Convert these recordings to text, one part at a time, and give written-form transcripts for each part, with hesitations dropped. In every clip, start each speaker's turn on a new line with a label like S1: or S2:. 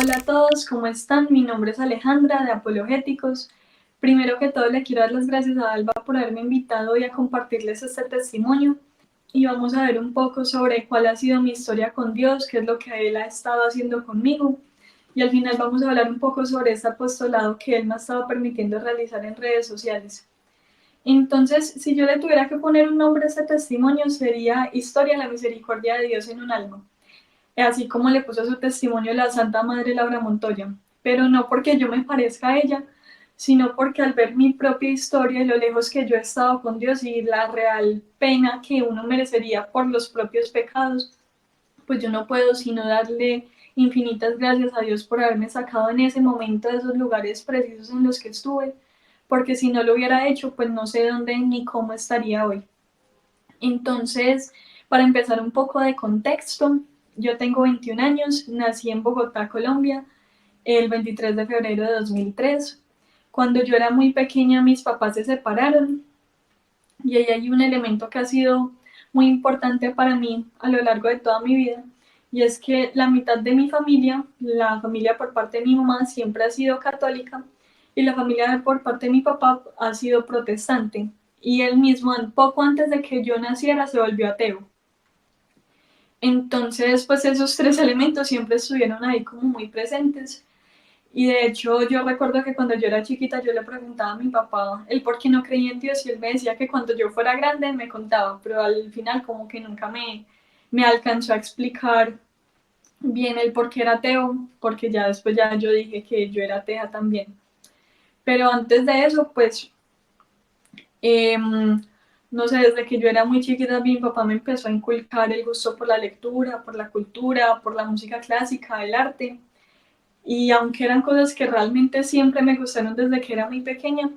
S1: Hola a todos, ¿cómo están? Mi nombre es Alejandra de Apologéticos. Primero que todo le quiero dar las gracias a Alba por haberme invitado hoy a compartirles este testimonio y vamos a ver un poco sobre cuál ha sido mi historia con Dios, qué es lo que Él ha estado haciendo conmigo y al final vamos a hablar un poco sobre este apostolado que Él me ha estado permitiendo realizar en redes sociales. Entonces, si yo le tuviera que poner un nombre a este testimonio sería Historia de la Misericordia de Dios en un alma, así como le puso su testimonio la Santa Madre Laura Montoya, pero no porque yo me parezca a ella, sino porque al ver mi propia historia y lo lejos que yo he estado con Dios y la real pena que uno merecería por los propios pecados, pues yo no puedo sino darle infinitas gracias a Dios por haberme sacado en ese momento de esos lugares precisos en los que estuve, porque si no lo hubiera hecho, pues no sé dónde ni cómo estaría hoy. Entonces, para empezar un poco de contexto, yo tengo 21 años, nací en Bogotá, Colombia, el 23 de febrero de 2003. Cuando yo era muy pequeña, mis papás se separaron y ahí hay un elemento que ha sido muy importante para mí a lo largo de toda mi vida, y es que la mitad de mi familia, la familia por parte de mi mamá, siempre ha sido católica y la familia por parte de mi papá ha sido protestante. Y él mismo, poco antes de que yo naciera, se volvió ateo. Entonces, pues esos tres elementos siempre estuvieron ahí como muy presentes. Y de hecho, yo recuerdo que cuando yo era chiquita, yo le preguntaba a mi papá el por qué no creía en Dios y él me decía que cuando yo fuera grande me contaba, pero al final como que nunca me alcanzó a explicar bien el por qué era ateo, porque ya después ya yo dije que yo era atea también. Pero antes de eso, pues Eh, no sé, desde que yo era muy chiquita, mi papá me empezó a inculcar el gusto por la lectura, por la cultura, por la música clásica, el arte. Y aunque eran cosas que realmente siempre me gustaron desde que era muy pequeña,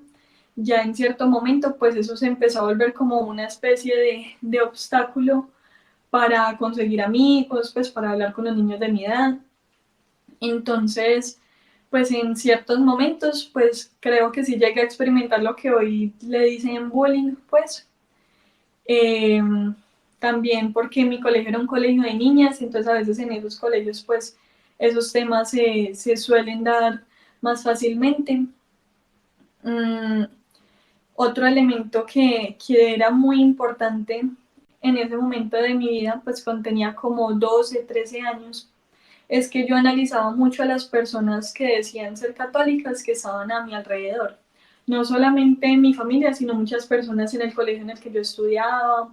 S1: ya en cierto momento, pues eso se empezó a volver como una especie de obstáculo para conseguir amigos, pues para hablar con los niños de mi edad. Entonces, pues en ciertos momentos, pues creo que sí llegué a experimentar lo que hoy le dicen bullying, pues eh, también porque mi colegio era un colegio de niñas, entonces a veces en esos colegios pues esos temas se suelen dar más fácilmente. Mm, Otro elemento que era muy importante en ese momento de mi vida, pues cuando tenía como 12, 13 años, es que yo analizaba mucho a las personas que decían ser católicas que estaban a mi alrededor. No solamente en mi familia, sino muchas personas en el colegio en el que yo estudiaba,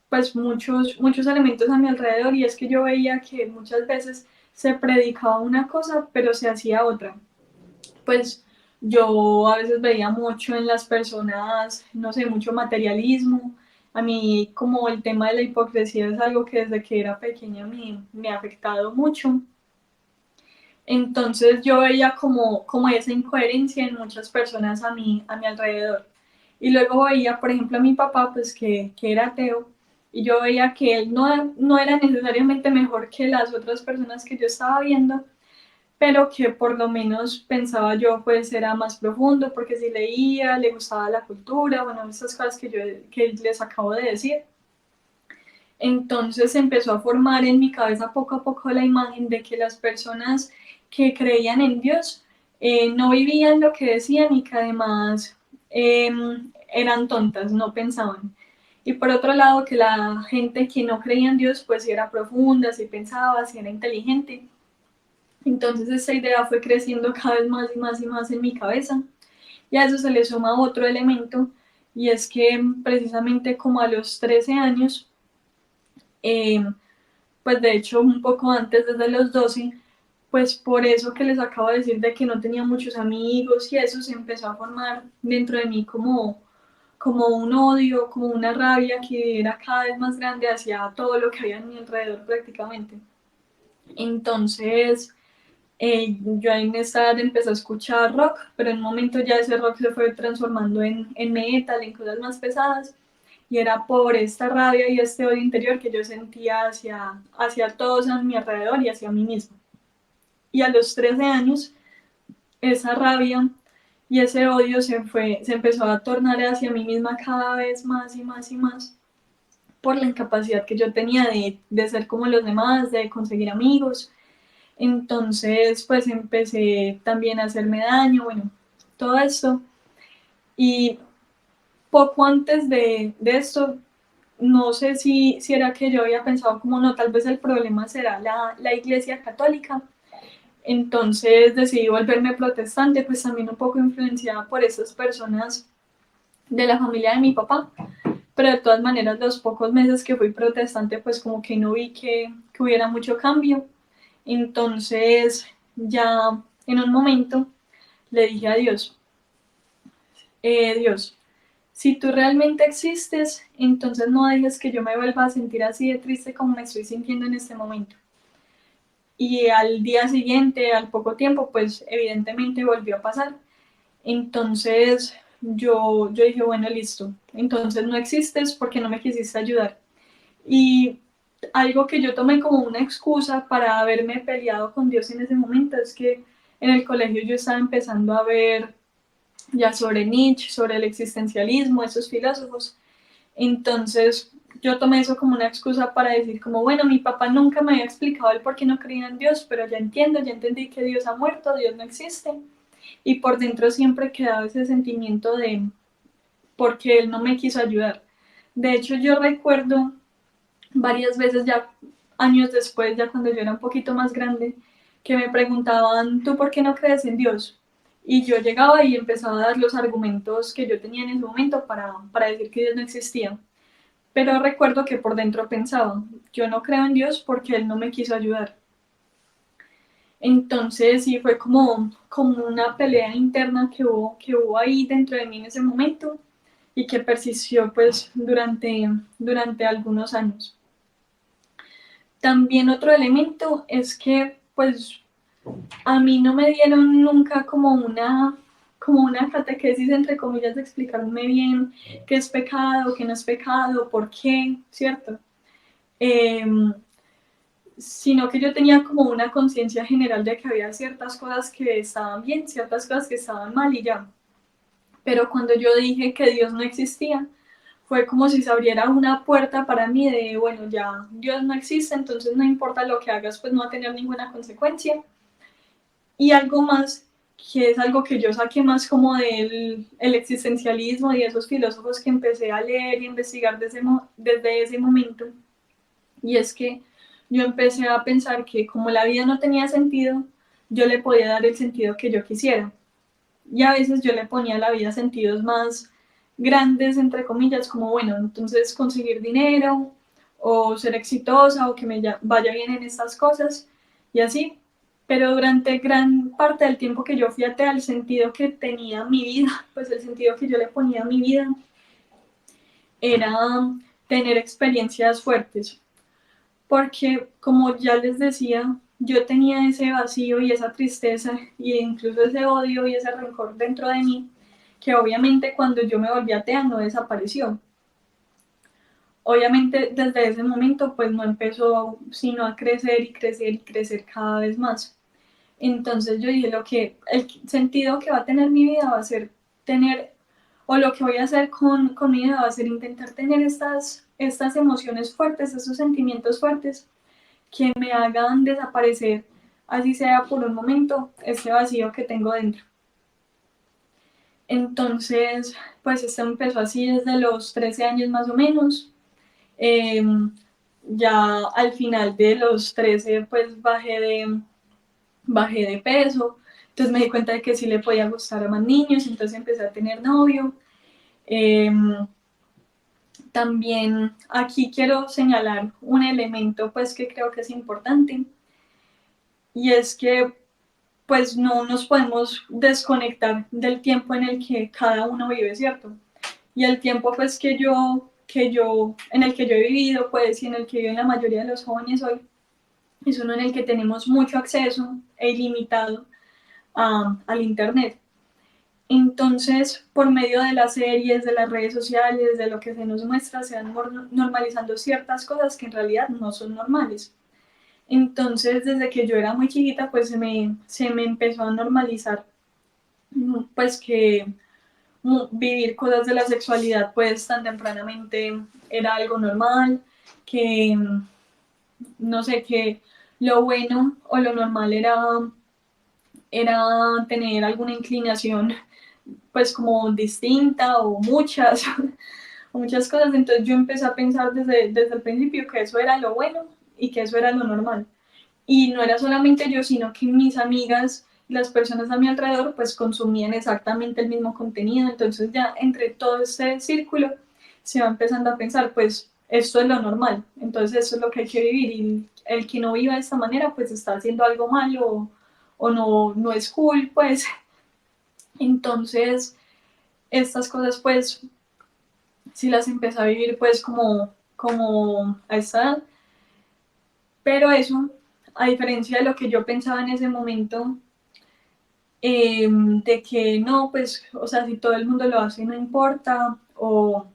S1: pues muchos elementos a mi alrededor, y es que yo veía que muchas veces se predicaba una cosa pero se hacía otra. Pues yo a veces veía mucho en las personas, no sé, mucho materialismo. A mí como el tema de la hipocresía es algo que desde que era pequeña me ha afectado mucho. Entonces yo veía como esa incoherencia en muchas personas a mi alrededor. Y luego veía, por ejemplo, a mi papá, pues que era ateo, y yo veía que él no era necesariamente mejor que las otras personas que yo estaba viendo, pero que por lo menos pensaba yo, pues era más profundo, porque si leía, le gustaba la cultura, bueno, esas cosas que les acabo de decir. Entonces empezó a formar en mi cabeza poco a poco la imagen de que las personas que creían en Dios no vivían lo que decían y que además eh, eran tontas, no pensaban. Y por otro lado, que la gente que no creía en Dios, pues sí era profunda, sí pensaba, sí era inteligente. Entonces esta idea fue creciendo cada vez más y más y más en mi cabeza. Y a eso se le suma otro elemento, y es que precisamente como a los 13 años, eh, pues de hecho un poco antes, desde los 12, pues por eso que les acabo de decir de que no tenía muchos amigos y eso se empezó a formar dentro de mí como un odio, como una rabia que era cada vez más grande hacia todo lo que había a mi alrededor prácticamente. Entonces, yo en esa edad empecé a escuchar rock, pero en un momento ya ese rock se fue transformando en metal, en cosas más pesadas, y era por esta rabia y este odio interior que yo sentía hacia todos a mi alrededor y hacia mí misma. Y a los 13 años, esa rabia y ese odio se empezó a tornar hacia mí misma cada vez más y más y más por la incapacidad que yo tenía de ser como los demás, de conseguir amigos. Entonces, pues empecé también a hacerme daño, bueno, todo esto. Y poco antes de esto, no sé si era que yo había pensado como no, tal vez el problema será la Iglesia Católica. Entonces decidí volverme protestante, pues también un poco influenciada por esas personas de la familia de mi papá. Pero de todas maneras, los pocos meses que fui protestante, pues como que no vi que hubiera mucho cambio. Entonces ya en un momento le dije a Dios, Dios, si tú realmente existes, entonces no dejes que yo me vuelva a sentir así de triste como me estoy sintiendo en este momento. Y al día siguiente, al poco tiempo, pues evidentemente volvió a pasar. Entonces yo dije, bueno, listo, entonces no existes porque no me quisiste ayudar. Y algo que yo tomé como una excusa para haberme peleado con Dios en ese momento es que en el colegio yo estaba empezando a ver ya sobre Nietzsche, sobre el existencialismo, esos filósofos. Entonces yo tomé eso como una excusa para decir como, bueno, mi papá nunca me había explicado el por qué no creía en Dios, pero ya entiendo, ya entendí que Dios ha muerto, Dios no existe. Y por dentro siempre quedaba ese sentimiento de porque Él no me quiso ayudar. De hecho, yo recuerdo varias veces ya años después, ya cuando yo era un poquito más grande, que me preguntaban, ¿tú por qué no crees en Dios? Y yo llegaba y empezaba a dar los argumentos que yo tenía en ese momento para decir que Dios no existía. Pero recuerdo que por dentro pensaba, yo no creo en Dios porque Él no me quiso ayudar. Entonces sí fue como una pelea interna que hubo ahí dentro de mí en ese momento y que persistió pues durante algunos años. También otro elemento es que pues a mí no me dieron nunca como una catequesis entre comillas de explicarme bien qué es pecado, qué no es pecado, por qué, ¿cierto? Eh, Sino que yo tenía como una conciencia general de que había ciertas cosas que estaban bien, ciertas cosas que estaban mal y ya. Pero cuando yo dije que Dios no existía, fue como si se abriera una puerta para mí de, bueno, ya Dios no existe, entonces no importa lo que hagas, pues no va a tener ninguna consecuencia. Y algo más, que es algo que yo saqué más como del el existencialismo y de esos filósofos que empecé a leer y investigar desde ese momento, y es que yo empecé a pensar que como la vida no tenía sentido, yo le podía dar el sentido que yo quisiera. Y a veces yo le ponía a la vida sentidos más grandes, entre comillas, como, bueno, entonces conseguir dinero o ser exitosa o que me vaya bien en estas cosas y así. Pero durante gran parte del tiempo que yo fui atea, el sentido que tenía mi vida, pues el sentido que yo le ponía a mi vida era tener experiencias fuertes. Porque, como ya les decía, yo tenía ese vacío y esa tristeza y incluso ese odio y ese rencor dentro de mí, que obviamente cuando yo me volví atea no desapareció. Obviamente desde ese momento pues no empezó sino a crecer y crecer y crecer cada vez más. Entonces yo dije, el sentido que va a tener mi vida va a ser tener, o lo que voy a hacer con mi vida va a ser intentar tener estas emociones fuertes, estos sentimientos fuertes que me hagan desaparecer, así sea por un momento, ese vacío que tengo dentro. Entonces, pues esto empezó así desde los 13 años más o menos. Eh, ya al final de los 13, pues bajé de peso. Entonces me di cuenta de que sí le podía gustar a más niños, entonces empecé a tener novio. Eh, También aquí quiero señalar un elemento pues que creo que es importante y es que pues no nos podemos desconectar del tiempo en el que cada uno vive, ¿cierto? Y el tiempo pues en el que yo he vivido, pues, y en el que viven la mayoría de los jóvenes hoy, es uno en el que tenemos mucho acceso e ilimitado al Internet. Entonces, por medio de las series, de las redes sociales, de lo que se nos muestra, se van normalizando ciertas cosas que en realidad no son normales. Entonces, desde que yo era muy chiquita, pues se me empezó a normalizar, pues que vivir cosas de la sexualidad, pues tan tempranamente era algo normal, que, no sé, que lo bueno o lo normal era tener alguna inclinación pues como distinta o muchas, o muchas cosas. Entonces yo empecé a pensar desde el principio que eso era lo bueno y que eso era lo normal. Y no era solamente yo, sino que mis amigas, las personas a mi alrededor, pues consumían exactamente el mismo contenido. Entonces ya entre todo ese círculo se va empezando a pensar, pues esto es lo normal, entonces eso es lo que hay que vivir. Y el que no viva de esta manera, pues está haciendo algo malo o no, no es cool, pues. Entonces, estas cosas, pues, sí las empecé a vivir, pues, como a esta edad. Pero eso, a diferencia de lo que yo pensaba en ese momento, de que no, pues, o sea, si todo el mundo lo hace, no importa, o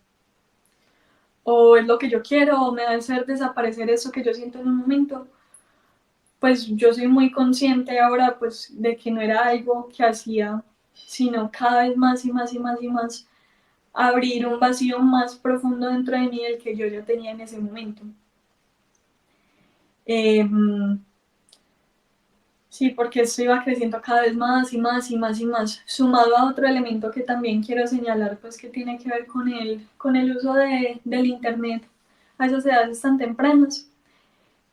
S1: es lo que yo quiero, o me va a hacer desaparecer eso que yo siento en un momento, pues yo soy muy consciente ahora, pues, de que no era algo que hacía, sino cada vez más y más y más y más abrir un vacío más profundo dentro de mí del que yo ya tenía en ese momento. Eh, Sí, porque esto iba creciendo cada vez más y más y más y más, sumado a otro elemento que también quiero señalar, pues que tiene que ver con el uso del Internet a esas edades tan tempranas,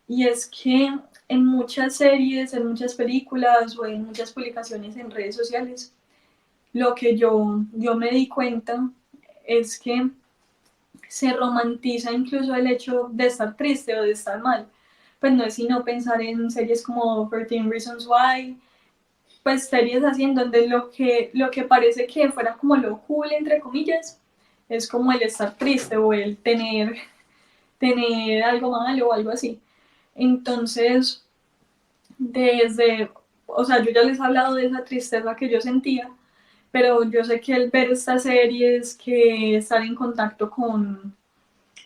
S1: y es que en muchas series, en muchas películas o en muchas publicaciones en redes sociales, lo que yo me di cuenta es que se romantiza incluso el hecho de estar triste o de estar mal. Pues no es sino pensar en series como 13 Reasons Why, pues series así en donde lo que parece que fuera como lo cool, entre comillas, es como el estar triste o el tener algo malo o algo así. Entonces, o sea, yo ya les he hablado de esa tristeza que yo sentía, pero yo sé que el ver estas series, que estar en contacto con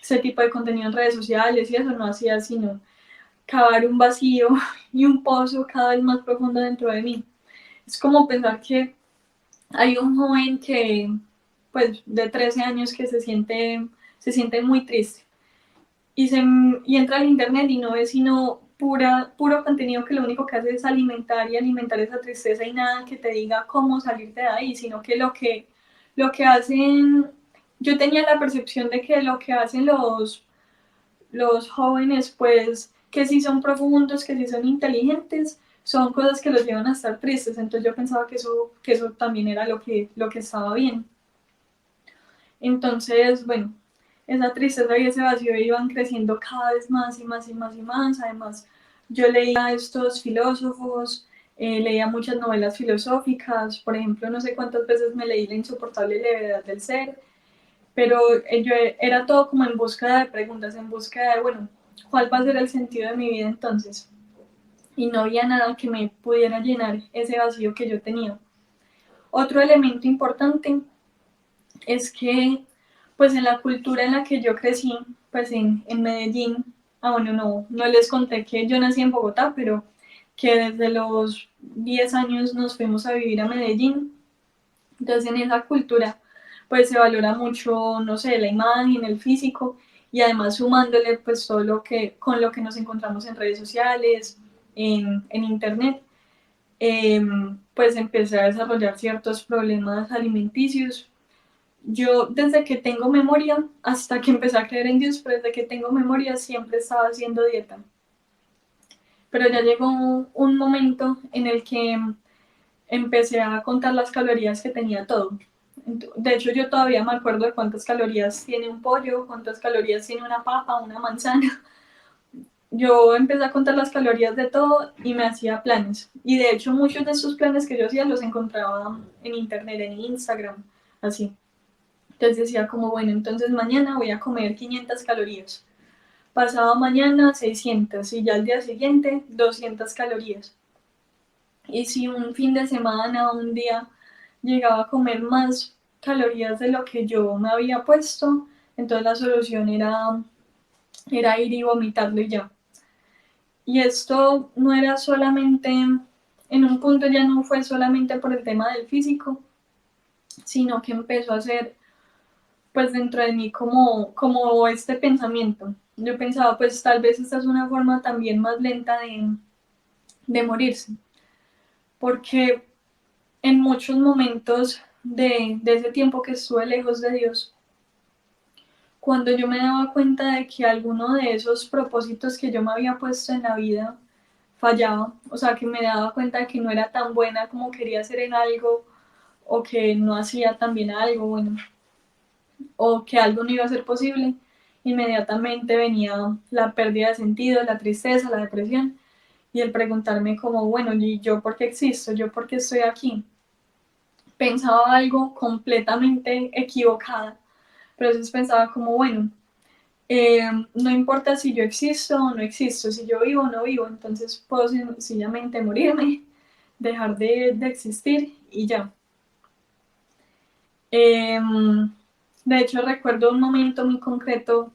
S1: ese tipo de contenido en redes sociales y eso no hacía sino cavar un vacío y un pozo cada vez más profundo dentro de mí. Es como pensar que hay un joven que, pues, de 13 años que se siente muy triste y entra al internet y no ve sino puro contenido que lo único que hace es alimentar y alimentar esa tristeza y nada que te diga cómo salirte de ahí, sino que lo que hacen, yo tenía la percepción de que lo que hacen los jóvenes, pues, que sí son profundos, que sí son inteligentes, son cosas que los llevan a estar tristes. Entonces yo pensaba que eso también era lo que estaba bien. Entonces, bueno, esa tristeza y ese vacío iban creciendo cada vez más y más y más y más. Además, yo leía a estos filósofos, leía muchas novelas filosóficas, por ejemplo, no sé cuántas veces me leí La insoportable levedad del ser, pero yo era todo como en búsqueda de preguntas, en búsqueda de, bueno, ¿cuál va a ser el sentido de mi vida entonces? Y no había nada que me pudiera llenar ese vacío que yo tenía. Otro elemento importante es que, pues en la cultura en la que yo crecí, pues en Medellín, bueno, no les conté que yo nací en Bogotá, pero que desde los 10 años nos fuimos a vivir a Medellín. Entonces en esa cultura pues se valora mucho, no sé, la imagen, el físico, y además sumándole pues todo con lo que nos encontramos en redes sociales, en internet, pues empecé a desarrollar ciertos problemas alimenticios. Yo desde que tengo memoria, hasta que empecé a creer en Dios, pero desde que tengo memoria siempre estaba haciendo dieta. Pero ya llegó un momento en el que empecé a contar las calorías que tenía todo. De hecho, yo todavía me acuerdo de cuántas calorías tiene un pollo, cuántas calorías tiene una papa, una manzana. Yo empecé a contar las calorías de todo y me hacía planes. Y de hecho, muchos de esos planes que yo hacía los encontraba en internet, en Instagram, así. Entonces decía como, bueno, entonces mañana voy a comer 500 calorías. Pasado mañana 600 y ya al día siguiente 200 calorías. Y si un fin de semana o un día llegaba a comer más calorías de lo que yo me había puesto, entonces la solución era ir y vomitarlo y ya. Y esto no era solamente, en un punto ya no fue solamente por el tema del físico, sino que empezó a ser pues dentro de mí como este pensamiento. Yo pensaba, pues tal vez esta es una forma también más lenta de morirse, porque en muchos momentos de ese tiempo que estuve lejos de Dios, cuando yo me daba cuenta de que alguno de esos propósitos que yo me había puesto en la vida fallaba, o sea, que me daba cuenta de que no era tan buena como quería ser en algo, o que no hacía tan bien algo, bueno, o que algo no iba a ser posible, inmediatamente venía la pérdida de sentido, la tristeza, la depresión, y el preguntarme como, bueno, ¿y yo por qué existo? ¿Yo por qué estoy aquí? Pensaba algo completamente equivocada, pero entonces pensaba como, bueno, no importa si yo existo o no existo, si yo vivo o no vivo, entonces puedo sencillamente morirme, dejar de existir y ya. Eh, de hecho, recuerdo un momento muy concreto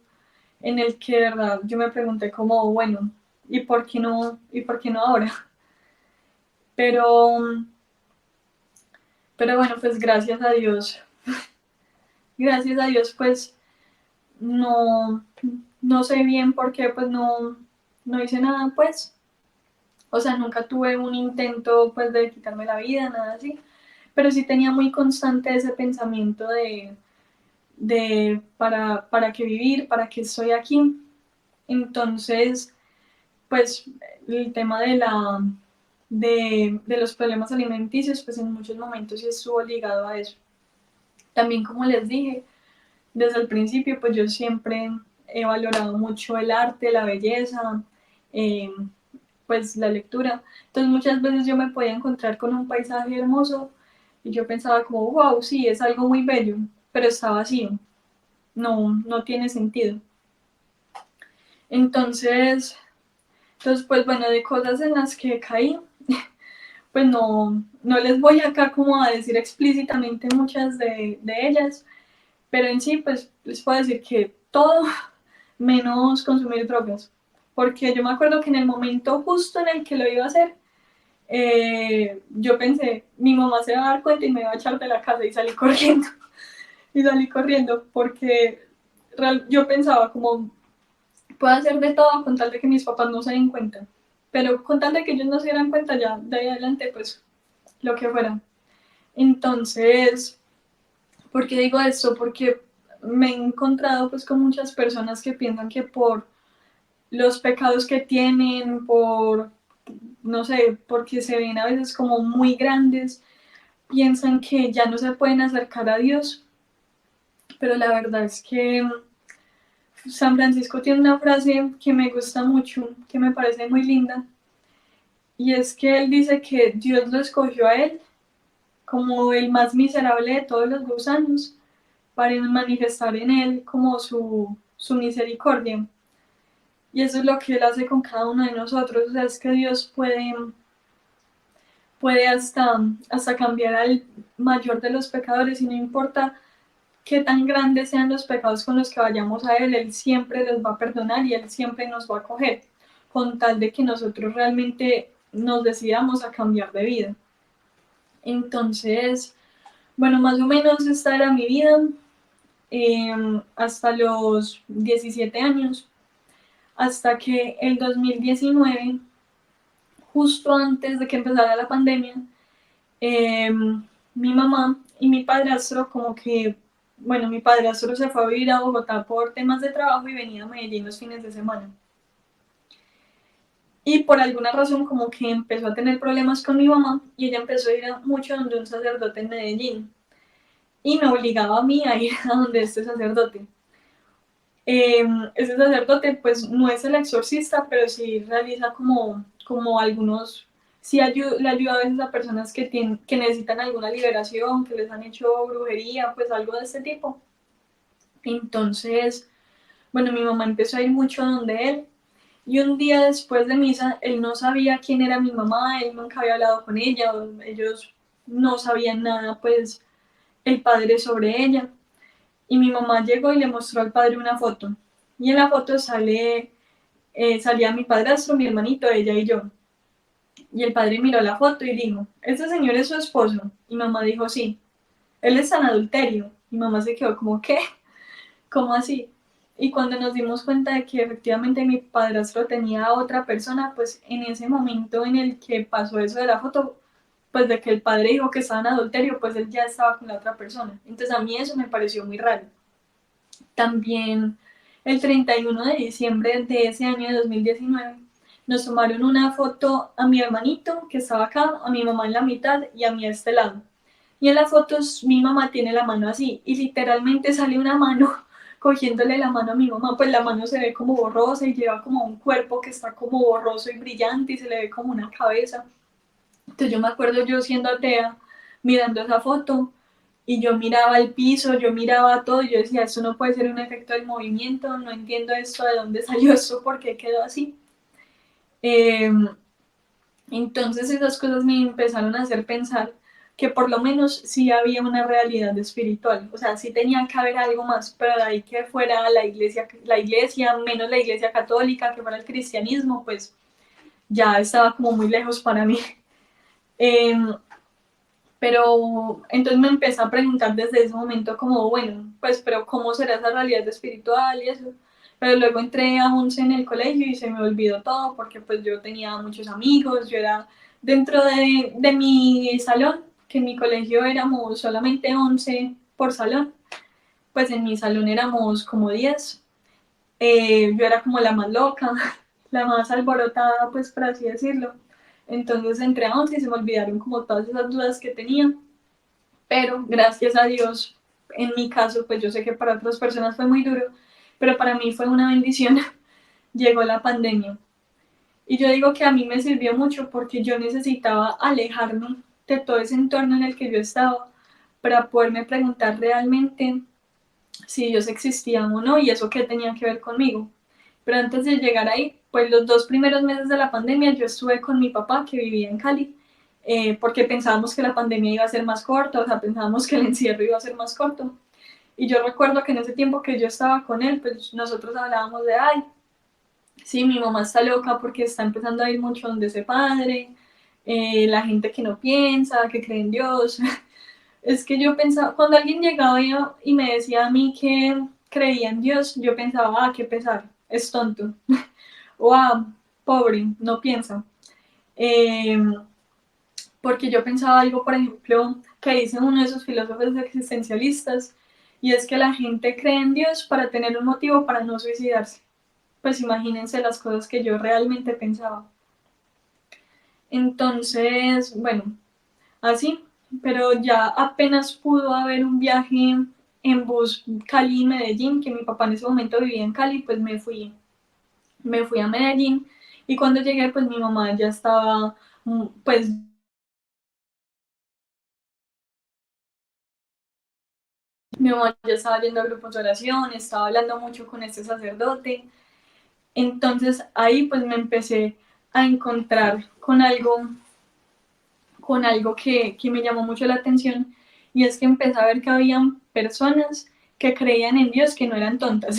S1: en el que de verdad yo me pregunté como, bueno, ¿y por qué no ahora? Pero, pero bueno, pues gracias a Dios, pues no, no sé bien por qué, pues no hice nada, pues. O sea, nunca tuve un intento, pues, de quitarme la vida, nada así. Pero sí tenía muy constante ese pensamiento de para qué vivir, para qué estoy aquí. Entonces, pues, el tema de los problemas alimenticios, pues en muchos momentos sí estuvo ligado a eso. También, como les dije, desde el principio, pues yo siempre he valorado mucho el arte, la belleza, eh, pues la lectura. Entonces muchas veces yo me podía encontrar con un paisaje hermoso y yo pensaba como, wow, sí, es algo muy bello, pero está vacío, no tiene sentido. Entonces, pues bueno, de cosas en las que caí, pues no les voy acá como a decir explícitamente muchas de ellas, pero en sí, pues les puedo decir que todo menos consumir drogas. Porque yo me acuerdo que en el momento justo en el que lo iba a hacer, yo pensé, mi mamá se va a dar cuenta y me va a echar de la casa y salí corriendo. Y salí corriendo porque yo pensaba como, puedo hacer de todo con tal de que mis papás no se den cuenta. Pero con tal de que ellos no se dieran cuenta, ya de ahí adelante, pues lo que fuera. Entonces, ¿por qué digo esto? Porque me he encontrado pues con muchas personas que piensan que por los pecados que tienen, no sé, porque se ven a veces como muy grandes, piensan que ya no se pueden acercar a Dios, pero la verdad es que San Francisco tiene una frase que me gusta mucho, que me parece muy linda, y es que él dice que Dios lo escogió a él como el más miserable de todos los gusanos para manifestar en él como su misericordia. Y eso es lo que él hace con cada uno de nosotros, o sea, es que Dios puede hasta cambiar al mayor de los pecadores y no importa qué tan grandes sean los pecados con los que vayamos a Él, Él siempre los va a perdonar y Él siempre nos va a acoger, con tal de que nosotros realmente nos decidamos a cambiar de vida. Entonces, bueno, más o menos esta era mi vida hasta los 17 años, hasta que el 2019, justo antes de que empezara la pandemia, eh, mi mamá y mi padrastro como que, bueno, mi padrastro se fue a vivir a Bogotá por temas de trabajo y venía a Medellín los fines de semana. Y por alguna razón como que empezó a tener problemas con mi mamá y ella empezó a ir mucho donde un sacerdote en Medellín y me obligaba a mí a ir a donde este sacerdote. Ese sacerdote pues no es el exorcista, pero sí realiza como algunos, sí le ayuda a veces a personas que necesitan alguna liberación, que les han hecho brujería, pues algo de este tipo. Entonces, bueno, mi mamá empezó a ir mucho donde él y un día después de misa, él no sabía quién era mi mamá, él nunca había hablado con ella, ellos no sabían nada, pues el padre sobre ella. Y mi mamá llegó y le mostró al padre una foto. Y en la foto salía mi padrastro, mi hermanito, ella y yo. Y el padre miró la foto y dijo, ¿este señor es su esposo? Y mamá dijo, sí. Él está en adulterio. Y mamá se quedó como, ¿qué? ¿cómo así? Y cuando nos dimos cuenta de que efectivamente mi padrastro tenía a otra persona, pues en ese momento en el que pasó eso de la foto, pues de que el padre dijo que estaba en adulterio, pues él ya estaba con la otra persona. Entonces a mí eso me pareció muy raro. También el 31 de diciembre de ese año de 2019 nos tomaron una foto a mi hermanito que estaba acá, a mi mamá en la mitad y a mí a este lado. Y en las fotos mi mamá tiene la mano así y literalmente sale una mano cogiéndole la mano a mi mamá, pues la mano se ve como borrosa y lleva como un cuerpo que está como borroso y brillante y se le ve como una cabeza. Entonces yo me acuerdo yo siendo atea mirando esa foto y yo miraba el piso, yo miraba todo y yo decía, esto no puede ser un efecto del movimiento, no entiendo esto, de dónde salió esto, por qué quedó así. Eh, entonces esas cosas me empezaron a hacer pensar que por lo menos sí había una realidad espiritual, o sea, sí tenía que haber algo más, pero de ahí que fuera la iglesia, menos la iglesia católica, que fuera el cristianismo, pues ya estaba como muy lejos para mí. Eh, pero entonces me empecé a preguntar desde ese momento como, bueno, pues, pero ¿cómo será esa realidad espiritual y eso? Pero luego entré a 11 en el colegio y se me olvidó todo porque pues yo tenía muchos amigos, yo era dentro de mi salón, que en mi colegio éramos solamente 11 por salón, pues en mi salón éramos como 10. Yo era como la más loca, la más alborotada, pues por así decirlo. Entonces entré a 11 y se me olvidaron como todas esas dudas que tenía, pero gracias a Dios, en mi caso, pues yo sé que para otras personas fue muy duro, pero para mí fue una bendición. Llegó la pandemia. Y yo digo que a mí me sirvió mucho porque yo necesitaba alejarme de todo ese entorno en el que yo estaba para poderme preguntar realmente si Dios existía o no y eso qué tenía que ver conmigo. Pero antes de llegar ahí, pues los 2 primeros meses de la pandemia yo estuve con mi papá que vivía en Cali, porque pensábamos que la pandemia iba a ser más corta, o sea, pensábamos que el encierro iba a ser más corto. Y yo recuerdo que en ese tiempo que yo estaba con él, pues nosotros hablábamos de, ay, sí, mi mamá está loca porque está empezando a ir mucho donde ese padre, la gente que no piensa, que cree en Dios. Es que yo pensaba, cuando alguien llegaba y me decía a mí que creía en Dios, yo pensaba, ah, qué pesar, es tonto. O ah, pobre, no piensa. Eh, porque yo pensaba algo, por ejemplo, que dice uno de esos filósofos existencialistas, y es que la gente cree en Dios para tener un motivo para no suicidarse. Pues imagínense las cosas que yo realmente pensaba. Entonces, bueno, así, pero ya apenas pudo haber un viaje en bus Cali-Medellín, que mi papá en ese momento vivía en Cali, pues me fui a Medellín y cuando llegué pues mi mamá ya estaba, pues mi mamá ya estaba yendo a grupos de oración, estaba hablando mucho con este sacerdote, entonces ahí pues me empecé a encontrar con algo que me llamó mucho la atención y es que empecé a ver que habían personas que creían en Dios que no eran tontas.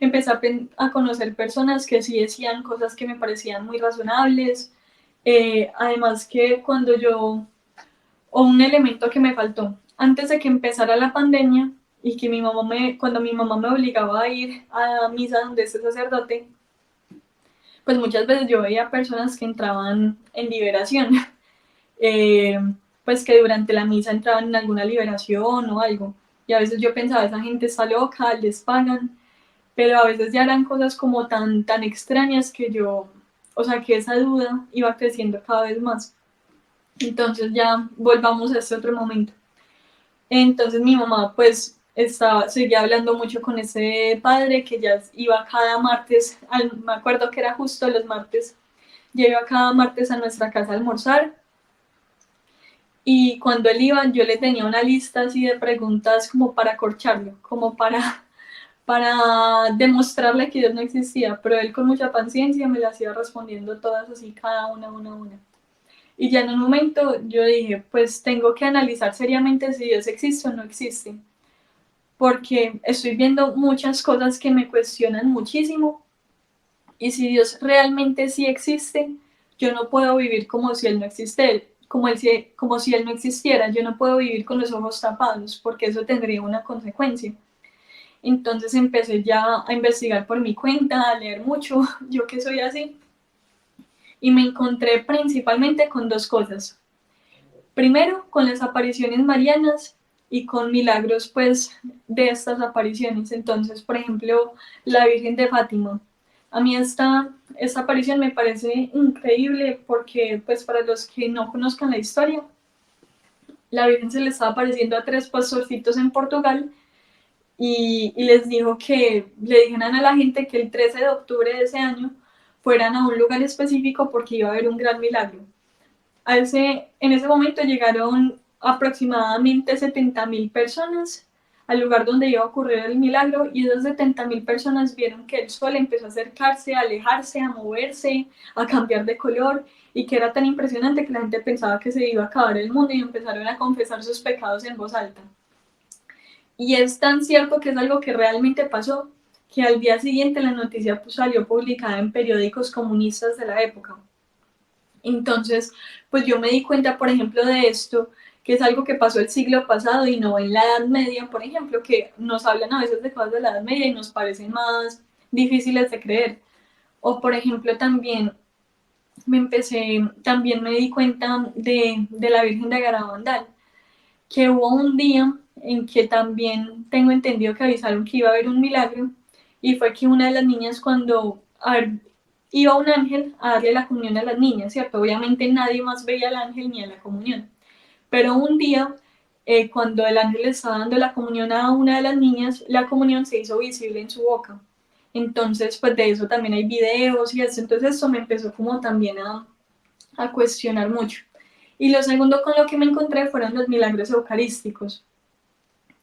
S1: Empecé a conocer personas que sí decían cosas que me parecían muy razonables. Además que o un elemento que me faltó, antes de que empezara la pandemia y que cuando mi mamá me obligaba a ir a misa donde este sacerdote, pues muchas veces yo veía personas que entraban en liberación. eh, pues que durante la misa entraban en alguna liberación o algo. Y a veces yo pensaba, esa gente está loca, les pagan, pero a veces ya eran cosas como tan extrañas que o sea, que esa duda iba creciendo cada vez más. Entonces ya volvamos a este otro momento. Entonces mi mamá pues seguía hablando mucho con ese padre que ya iba cada martes, me acuerdo que era justo los martes, ya iba cada martes a nuestra casa a almorzar. Y cuando él iba, yo le tenía una lista así de preguntas como para corcharlo, como para demostrarle que Dios no existía, pero él con mucha paciencia me las iba respondiendo todas así, cada una. Y ya en un momento yo dije, pues tengo que analizar seriamente si Dios existe o no existe, porque estoy viendo muchas cosas que me cuestionan muchísimo, y si Dios realmente sí existe, yo no puedo vivir como si Él no existiera, como si Él no existiera, yo no puedo vivir con los ojos tapados, porque eso tendría una consecuencia. Entonces empecé ya a investigar por mi cuenta, a leer mucho, yo que soy así, y me encontré principalmente con dos cosas. Primero, con las apariciones marianas y con milagros, pues, de estas apariciones. Entonces, por ejemplo, la Virgen de Fátima. A mí esta aparición me parece increíble porque, pues, para los que no conozcan la historia, la Virgen se le estaba apareciendo a tres pastorcitos en Portugal y les dijo que le dijeran a la gente que el 13 de octubre de ese año fueran a un lugar específico porque iba a haber un gran milagro. En ese momento llegaron aproximadamente 70.000 personas al lugar donde iba a ocurrir el milagro y esas 70.000 personas vieron que el sol empezó a acercarse, a alejarse, a moverse, a cambiar de color y que era tan impresionante que la gente pensaba que se iba a acabar el mundo y empezaron a confesar sus pecados en voz alta. Y es tan cierto que es algo que realmente pasó que al día siguiente la noticia salió publicada en periódicos comunistas de la época. Entonces, pues yo me di cuenta, por ejemplo, de esto, que es algo que pasó el siglo pasado y no en la Edad Media, por ejemplo, que nos hablan a veces de cosas de la Edad Media y nos parecen más difíciles de creer. O, por ejemplo, también me di cuenta de la Virgen de Garabandal, que hubo un día en que también tengo entendido que avisaron que iba a haber un milagro, y fue que una de las niñas iba un ángel a darle la comunión a las niñas, ¿cierto? Obviamente nadie más veía al ángel ni a la comunión, pero un día, cuando el ángel le estaba dando la comunión a una de las niñas, la comunión se hizo visible en su boca. Entonces, pues de eso también hay videos y eso, entonces eso me empezó como también a cuestionar mucho. Y lo segundo con lo que me encontré fueron los milagros eucarísticos,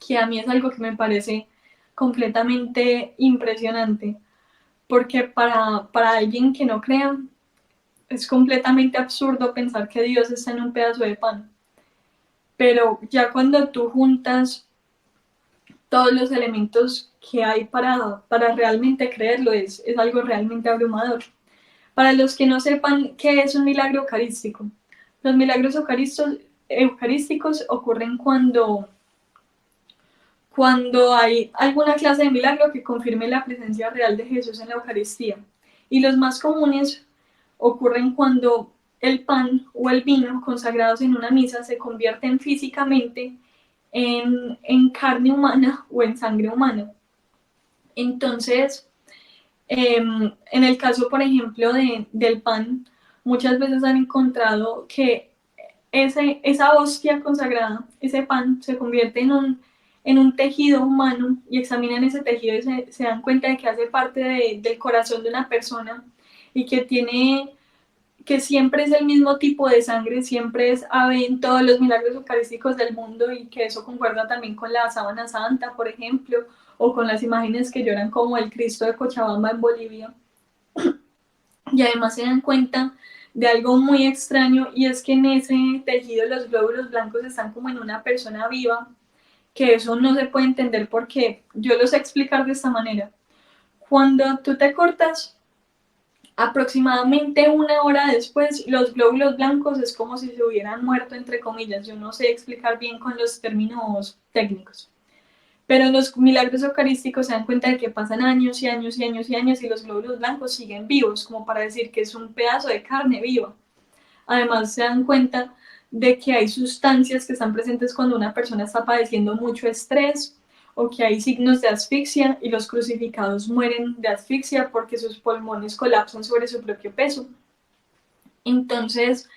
S1: que a mí es algo que me parece completamente impresionante, porque para alguien que no crea, es completamente absurdo pensar que Dios está en un pedazo de pan. Pero ya cuando tú juntas todos los elementos que hay para realmente creerlo, es algo realmente abrumador. Para los que no sepan qué es un milagro eucarístico, los milagros eucarísticos ocurren cuando hay alguna clase de milagro que confirme la presencia real de Jesús en la Eucaristía. Y los más comunes ocurren cuando el pan o el vino consagrados en una misa se convierten físicamente en carne humana o en sangre humana. Entonces, en el caso, por ejemplo, del pan, muchas veces han encontrado que esa hostia consagrada, ese pan, se convierte en un tejido humano y examinan ese tejido y se dan cuenta de que hace parte del corazón de una persona y que siempre es el mismo tipo de sangre, siempre es ave en todos los milagros eucarísticos del mundo y que eso concuerda también con la sábana santa, por ejemplo, o con las imágenes que lloran como el Cristo de Cochabamba en Bolivia. Y además se dan cuenta de algo muy extraño y es que en ese tejido los glóbulos blancos están como en una persona viva, que eso no se puede entender porque yo lo sé explicar de esta manera. Cuando tú te cortas, aproximadamente una hora después, los glóbulos blancos es como si se hubieran muerto, entre comillas. Yo no sé explicar bien con los términos técnicos. Pero en los milagros eucarísticos se dan cuenta de que pasan años y años y años y años y los glóbulos blancos siguen vivos, como para decir que es un pedazo de carne viva. Además se dan cuenta de que hay sustancias que están presentes cuando una persona está padeciendo mucho estrés o que hay signos de asfixia y los crucificados mueren de asfixia porque sus pulmones colapsan sobre su propio peso. Entonces,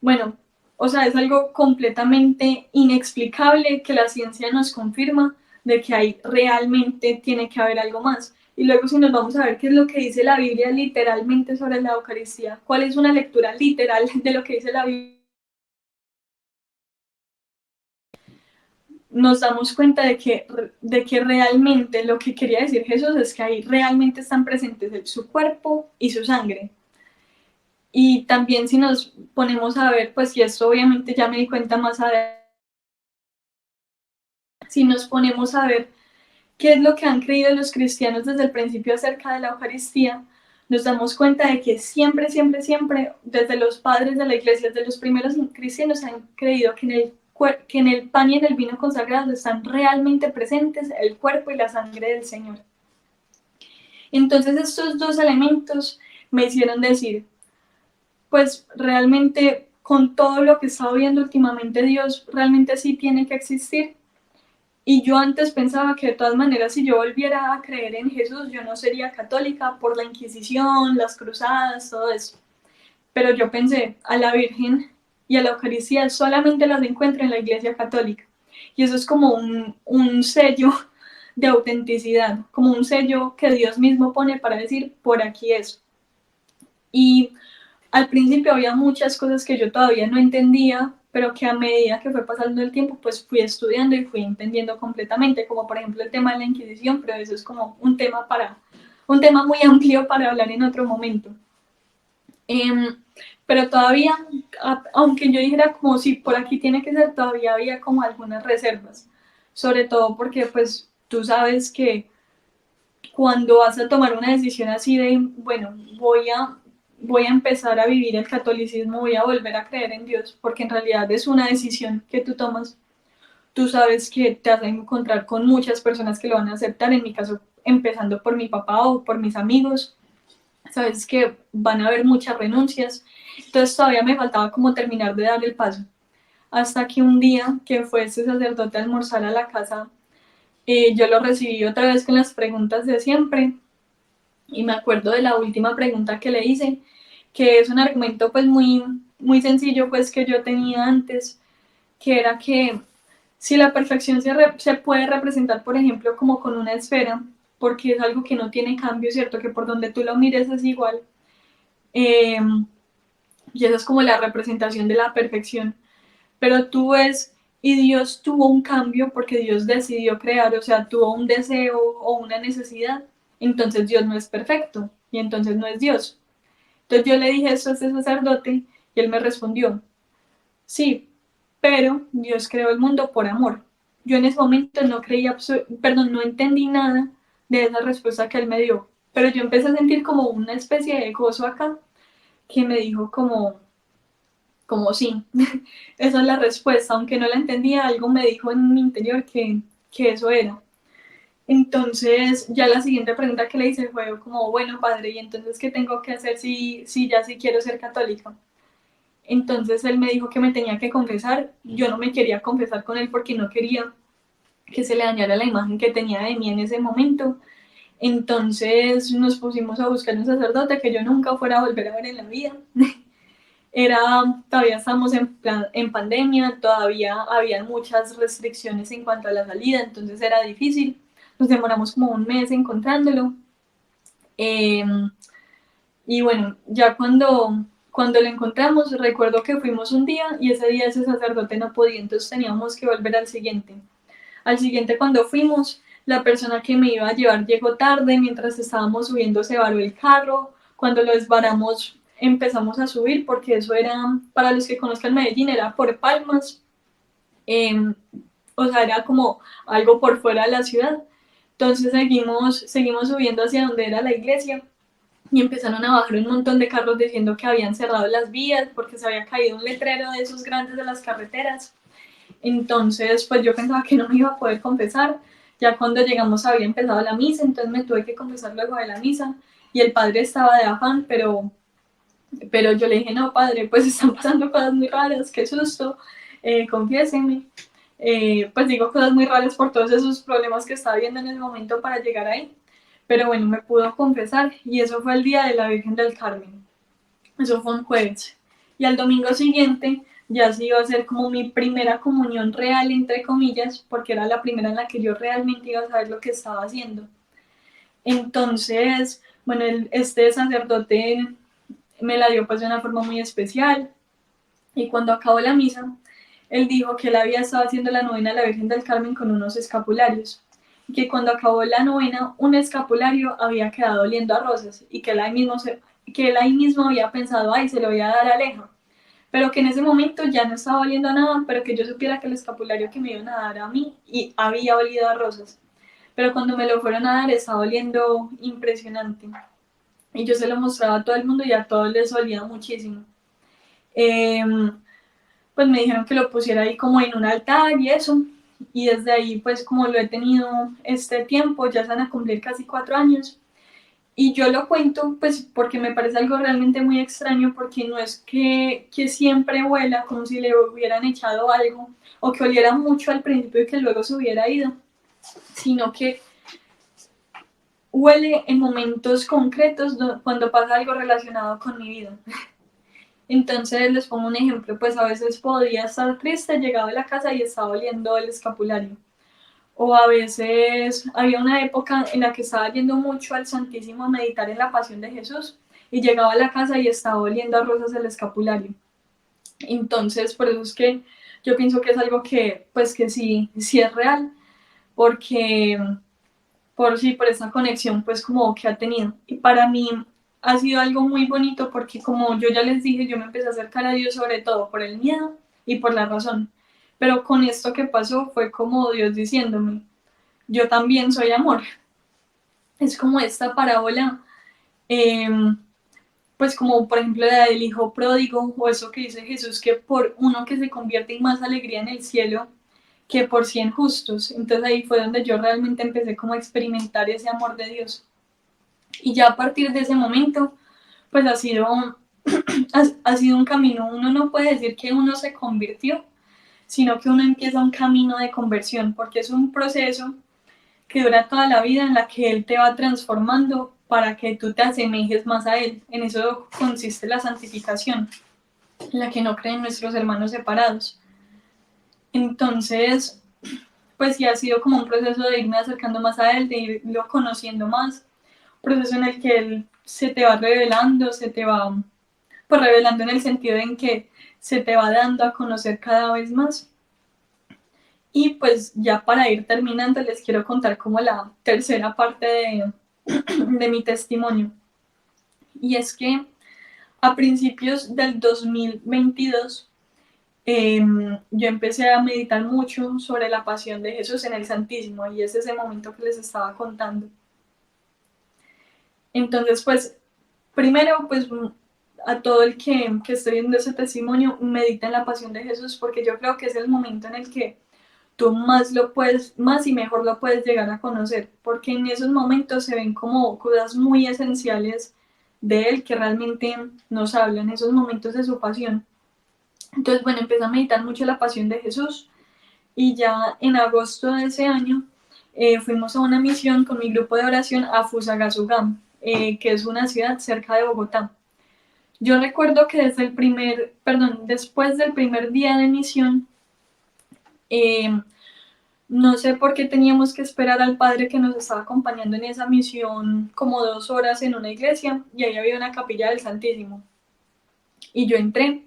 S1: bueno, o sea, es algo completamente inexplicable que la ciencia nos confirma de que hay realmente tiene que haber algo más. Y luego si nos vamos a ver qué es lo que dice la Biblia literalmente sobre la Eucaristía, cuál es una lectura literal de lo que dice la Biblia, nos damos cuenta de que realmente lo que quería decir Jesús es que ahí realmente están presentes su cuerpo y su sangre. Y también si nos ponemos a ver, pues y esto obviamente ya me di cuenta más adelante, si nos ponemos a ver qué es lo que han creído los cristianos desde el principio acerca de la Eucaristía, nos damos cuenta de que siempre, siempre, siempre, desde los padres de la iglesia, desde los primeros cristianos, han creído que en el que en el pan y en el vino consagrados están realmente presentes el cuerpo y la sangre del Señor. Entonces estos dos elementos me hicieron decir, pues realmente con todo lo que he estado viendo últimamente, Dios realmente sí tiene que existir. Y yo antes pensaba que de todas maneras, si yo volviera a creer en Jesús, yo no sería católica por la Inquisición, las cruzadas, todo eso. Pero yo pensé, a la Virgen y a la Eucaristía solamente las encuentro en la Iglesia Católica. Y eso es como un sello de autenticidad, como un sello que Dios mismo pone para decir, por aquí es. Y al principio había muchas cosas que yo todavía no entendía, pero que a medida que fue pasando el tiempo, pues fui estudiando y fui entendiendo completamente, como por ejemplo el tema de la Inquisición, pero eso es como un tema muy amplio para hablar en otro momento. Pero todavía, aunque yo dijera como si por aquí tiene que ser, todavía había como algunas reservas, sobre todo porque pues tú sabes que cuando vas a tomar una decisión así de, bueno, voy a empezar a vivir el catolicismo, voy a volver a creer en Dios, porque en realidad es una decisión que tú tomas, tú sabes que te vas a encontrar con muchas personas que lo van a aceptar, en mi caso empezando por mi papá o por mis amigos, sabes que van a haber muchas renuncias, entonces todavía me faltaba como terminar de dar el paso, hasta que un día que fue ese sacerdote a almorzar a la casa, yo lo recibí otra vez con las preguntas de siempre, y me acuerdo de la última pregunta que le hice, que es un argumento pues muy sencillo pues que yo tenía antes, que era que si la perfección se puede representar, por ejemplo, como con una esfera, porque es algo que no tiene cambio, ¿cierto? Que por donde tú lo mires es igual. Eh, y esa es como la representación de la perfección. Pero tú ves, y Dios tuvo un cambio porque Dios decidió crear, o sea, tuvo un deseo o una necesidad, entonces Dios no es perfecto y entonces no es Dios. Entonces yo le dije eso a ese sacerdote y él me respondió, sí, pero Dios creó el mundo por amor. Yo en ese momento no creía, perdón, no entendí nada de esa respuesta que él me dio, pero yo empecé a sentir como una especie de gozo acá que me dijo como sí, esa es la respuesta, aunque no la entendía, algo me dijo en mi interior que eso era. Entonces, ya la siguiente pregunta que le hice fue como, bueno, padre, ¿y entonces qué tengo que hacer si ya sí quiero ser católica? Entonces él me dijo que me tenía que confesar, yo no me quería confesar con él porque no quería que se le dañara la imagen que tenía de mí en ese momento. Entonces nos pusimos a buscar un sacerdote que yo nunca fuera a volver a ver en la vida. Todavía estábamos en pandemia, todavía había muchas restricciones en cuanto a la salida, entonces era difícil. Nos demoramos como un mes encontrándolo. Eh, y bueno, ya cuando lo encontramos, recuerdo que fuimos un día y ese día ese sacerdote no podía, entonces teníamos que volver al siguiente. Al siguiente cuando fuimos, la persona que me iba a llevar llegó tarde, mientras estábamos subiendo se varó el carro, cuando lo desvaramos empezamos a subir porque eso era, para los que conozcan Medellín, era por Palmas, eh, o sea, era como algo por fuera de la ciudad. Entonces seguimos subiendo hacia donde era la iglesia y empezaron a bajar un montón de carros diciendo que habían cerrado las vías porque se había caído un letrero de esos grandes de las carreteras. Entonces, pues yo pensaba que no me iba a poder confesar. Ya cuando llegamos había empezado la misa, entonces me tuve que confesar luego de la misa y el padre estaba de afán, pero yo le dije, no, padre, pues están pasando cosas muy raras, qué susto, confiéseme. Pues digo cosas muy raras por todos esos problemas que estaba viendo en el momento para llegar ahí. Pero bueno, me pudo confesar y eso fue el día de la Virgen del Carmen. Eso fue un jueves. Y al domingo siguiente ya sí iba a ser como mi primera comunión real, entre comillas, porque era la primera en la que yo realmente iba a saber lo que estaba haciendo. Entonces, bueno, este sacerdote me la dio pues de una forma muy especial. Y cuando acabó la misa, él dijo que él había estado haciendo la novena a la Virgen del Carmen con unos escapularios. Y que cuando acabó la novena, un escapulario había quedado oliendo a rosas y que él ahí mismo había pensado, ay, se lo voy a dar a Aleja. Pero que en ese momento ya no estaba oliendo a nada, pero que yo supiera que el escapulario que me iban a dar a mí y había olido a rosas. Pero cuando me lo fueron a dar estaba oliendo impresionante. Y yo se lo mostraba a todo el mundo y a todos les olía muchísimo. Eh, pues me dijeron que lo pusiera ahí como en un altar y eso, y desde ahí pues como lo he tenido este tiempo, ya se van a cumplir casi 4 años, y yo lo cuento pues porque me parece algo realmente muy extraño, porque no es que siempre huela como si le hubieran echado algo, o que oliera mucho al principio y que luego se hubiera ido, sino que huele en momentos concretos cuando pasa algo relacionado con mi vida. Entonces les pongo un ejemplo, pues a veces podía estar triste, llegaba a la casa y estaba oliendo el escapulario. O a veces había una época en la que estaba yendo mucho al Santísimo a meditar en la Pasión de Jesús y llegaba a la casa y estaba oliendo a rosas el escapulario. Entonces por eso es que yo pienso que es algo que pues que sí es real, porque por esa conexión pues como que ha tenido. Y para mí ha sido algo muy bonito porque como yo ya les dije, yo me empecé a acercar a Dios sobre todo por el miedo y por la razón. Pero con esto que pasó fue como Dios diciéndome, yo también soy amor. Es como esta parábola, eh, pues como por ejemplo la del hijo pródigo, o eso que dice Jesús, que por uno que se convierte en más alegría en el cielo que por 100 justos. Entonces ahí fue donde yo realmente empecé como a experimentar ese amor de Dios. Y ya a partir de ese momento, pues ha sido un camino. Uno no puede decir que uno se convirtió, sino que uno empieza un camino de conversión, porque es un proceso que dura toda la vida en la que Él te va transformando para que tú te asemejes más a Él. En eso consiste la santificación, en la que no creen nuestros hermanos separados. Entonces, pues sí ha sido como un proceso de irme acercando más a Él, de irlo conociendo más, un proceso en el que Él se te va revelando, se te va pues revelando en el sentido en que se te va dando a conocer cada vez más. Y pues ya para ir terminando les quiero contar como la tercera parte de mi testimonio. Y es que a principios del 2022 yo empecé a meditar mucho sobre la pasión de Jesús en el Santísimo, y es ese momento que les estaba contando. Entonces, pues, primero, pues, a todo el que esté viendo ese testimonio, medita en la pasión de Jesús, porque yo creo que es el momento en el que tú más lo puedes, más y mejor lo puedes llegar a conocer, porque en esos momentos se ven como cosas muy esenciales de Él que realmente nos hablan, esos momentos de su pasión. Entonces, bueno, empecé a meditar mucho la pasión de Jesús, y ya en agosto de ese año fuimos a una misión con mi grupo de oración a Fusagasugá, que es una ciudad cerca de Bogotá. Yo recuerdo que después del primer día de misión, eh, no sé por qué teníamos que esperar al padre que nos estaba acompañando en esa misión como 2 horas en una iglesia, y ahí había una capilla del Santísimo. Y yo entré